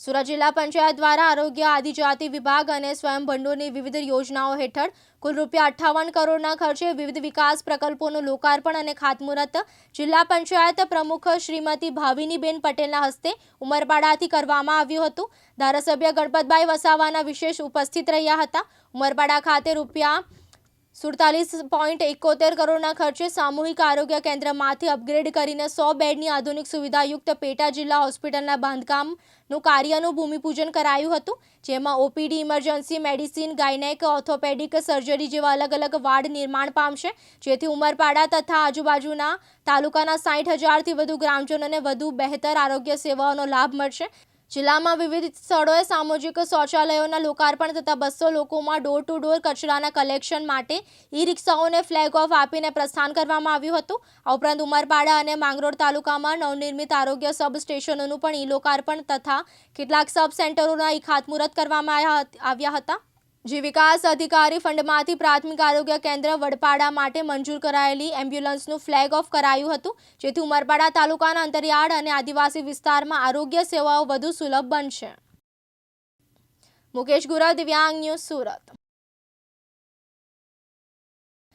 સુરત જિલ્લા પંચાયત દ્વારા આરોગ્ય આદિજાતિ વિભાગ અને સ્વયં ભંડોળની વિવિધ યોજનાઓ હેઠળ કુલ ₹58 કરોડના ખર્ચે વિવિધ વિકાસ પ્રકલ્પોનું લોકાર્પણ અને ખાતમુહૂર્ત જિલ્લા પંચાયત પ્રમુખ શ્રીમતી ભાવિનીબેન પટેલના હસ્તે ઉમરપાડાથી કરવામાં આવ્યું હતું। ધારાસભ્ય ગણપતભાઈ વસાવાના વિશેષ ઉપસ્થિત રહ્યા હતા। ઉમરપાડા ખાતે ₹47.71 કરોડના ખર્ચે સામૂહિક આરોગ્ય કેન્દ્રમાંથી અપગ્રેડ કરીને 100 બેડની આધુનિક સુવિધાયુક્ત પેટા જિલ્લા હોસ્પિટલના બાંધકામનું કાર્યનું ભૂમિપૂજન કરાયું હતું, જેમાં OPD, emergency medicine, gynaec, orthopaedic surgery જેવા અલગ અલગ વાર્ડ નિર્માણ પામશે, જેથી ઉમરપાડા તથા આજુબાજુના તાલુકાના 60,000થી વધુ ગ્રામજનોને વધુ બહેતર આરોગ્ય સેવાઓનો લાભ મળશે। જિલ્લામાં વિવિધ સ્થળોએ સામૂહિક શૌચાલયોના લોકાર્પણ તથા 200 લોકોમાં ડોર ટુ ડોર કચરાના કલેક્શન માટે ઈ-રિક્ષાઓને ફ્લેગ ઓફ આપીને પ્રસ્થાન કરવામાં આવ્યું હતું। આ ઉપરાંત ઉમરપાડા અને માંગરોળ તાલુકામાં નવનિર્મિત આરોગ્ય સબ સ્ટેશનોનું પણ ઈ-લોકાર્પણ તથા કેટલાક સબ સેન્ટરોના ઈ-ખાતમુહૂર્ત કરવામાં આવ્યા હતા। જે વિકાસ અધિકારી ફંડમાંથી પ્રાથમિક આરોગ્ય કેન્દ્ર વડપાડા માટે મંજૂર કરાયેલી એમ્બ્યુલન્સનું ફ્લેગ ઓફ કરાયું હતું, જેથી ઉમરપાડા તાલુકાના અંતરિયાળ અને આદિવાસી વિસ્તારમાં આરોગ્ય સેવાઓ વધુ સુલભ બનશે। મુકેશ ગુરવ, દિવ્યાંગ ન્યૂઝ, સુરત।